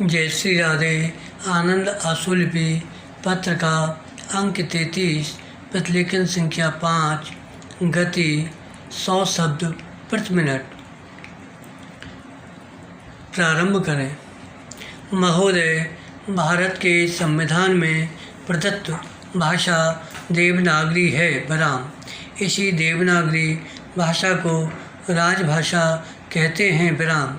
जय श्री राधे। आनंद आशुलिपि पत्र का अंक 33, प्रतिलेखन संख्या 5, गति 100 शब्द प्रति मिनट। प्रारंभ करें। महोदय, भारत के संविधान में प्रदत्त भाषा देवनागरी है बराम। इसी देवनागरी भाषा को राजभाषा कहते हैं बराम।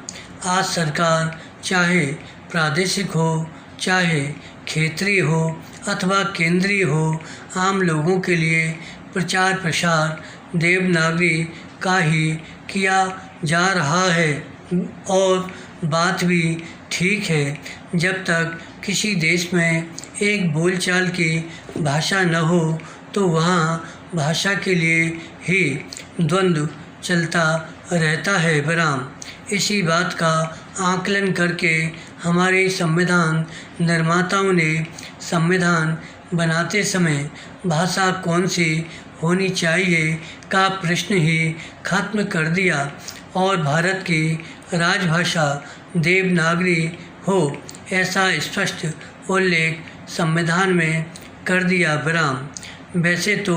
आज सरकार चाहे प्रादेशिक हो, चाहे क्षेत्रीय हो अथवा केंद्रीय हो, आम लोगों के लिए प्रचार प्रसार देवनागरी का ही किया जा रहा है। और बात भी ठीक है। जब तक किसी देश में एक बोलचाल की भाषा न हो तो वहाँ भाषा के लिए ही द्वंद्व चलता रहता है बराम। इसी बात का आकलन करके हमारे संविधान निर्माताओं ने संविधान बनाते समय भाषा कौन सी होनी चाहिए का प्रश्न ही खत्म कर दिया और भारत की राजभाषा देवनागरी हो ऐसा स्पष्ट उल्लेख संविधान में कर दिया बराम। वैसे तो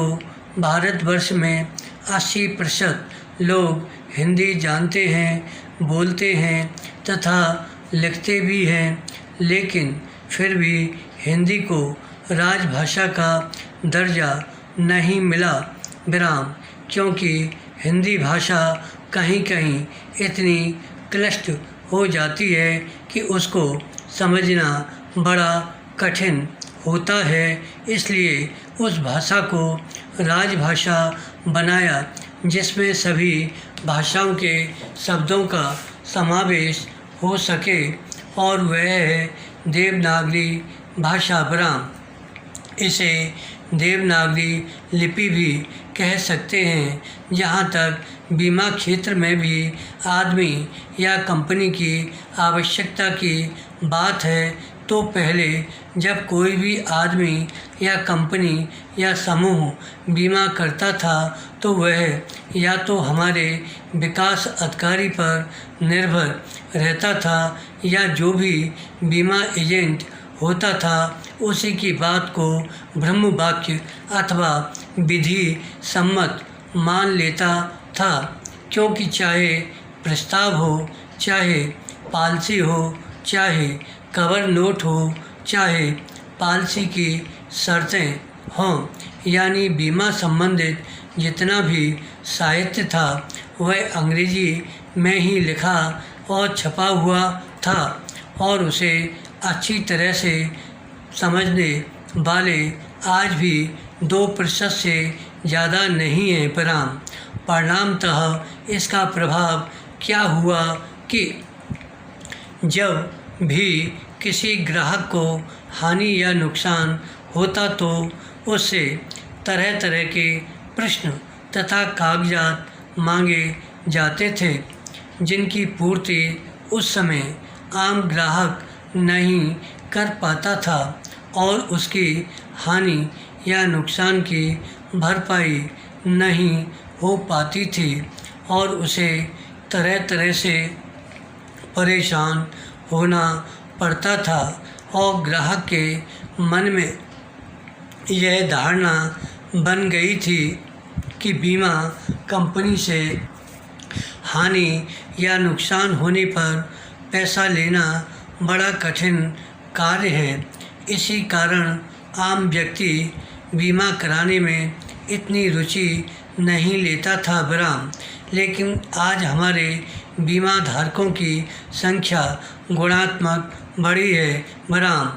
भारतवर्ष में 80% लोग हिंदी जानते हैं, बोलते हैं तथा लिखते भी हैं, लेकिन फिर भी हिंदी को राजभाषा का दर्जा नहीं मिला विराम, क्योंकि हिंदी भाषा कहीं कहीं इतनी क्लिष्ट हो जाती है कि उसको समझना बड़ा कठिन होता है। इसलिए उस भाषा को राजभाषा बनाया जिसमें सभी भाषाओं के शब्दों का समावेश हो सके, और वह है देवनागरी भाषा बराम। इसे देवनागरी लिपि भी कह सकते हैं। जहाँ तक बीमा क्षेत्र में भी आदमी या कंपनी की आवश्यकता की बात है तो पहले जब कोई भी आदमी या कंपनी या समूह बीमा करता था तो वह या तो हमारे विकास अधिकारी पर निर्भर रहता था या जो भी बीमा एजेंट होता था उसी की बात को ब्रह्म वाक्य अथवा विधि सम्मत मान लेता था, क्योंकि चाहे प्रस्ताव हो, चाहे पॉलिसी हो, चाहे कवर नोट हो, चाहे पॉलिसी की शर्तें हों, यानी बीमा संबंधित जितना भी साहित्य था वह अंग्रेजी में ही लिखा और छपा हुआ था और उसे अच्छी तरह से समझने वाले आज भी 2% से ज़्यादा नहीं है बराम। परिणामतः इसका प्रभाव क्या हुआ कि जब भी किसी ग्राहक को हानि या नुकसान होता तो उससे तरह तरह के प्रश्न तथा कागजात मांगे जाते थे, जिनकी पूर्ति उस समय आम ग्राहक नहीं कर पाता था और उसकी हानि या नुकसान की भरपाई नहीं हो पाती थी और उसे तरह तरह से परेशान होना पड़ता था। और ग्राहक के मन में यह धारणा बन गई थी कि बीमा कंपनी से हानि या नुकसान होने पर पैसा लेना बड़ा कठिन कार्य है। इसी कारण आम व्यक्ति बीमा कराने में इतनी रुचि नहीं लेता था बराम। लेकिन आज हमारे बीमा धारकों की संख्या गुणात्मक बढ़ी है बराम।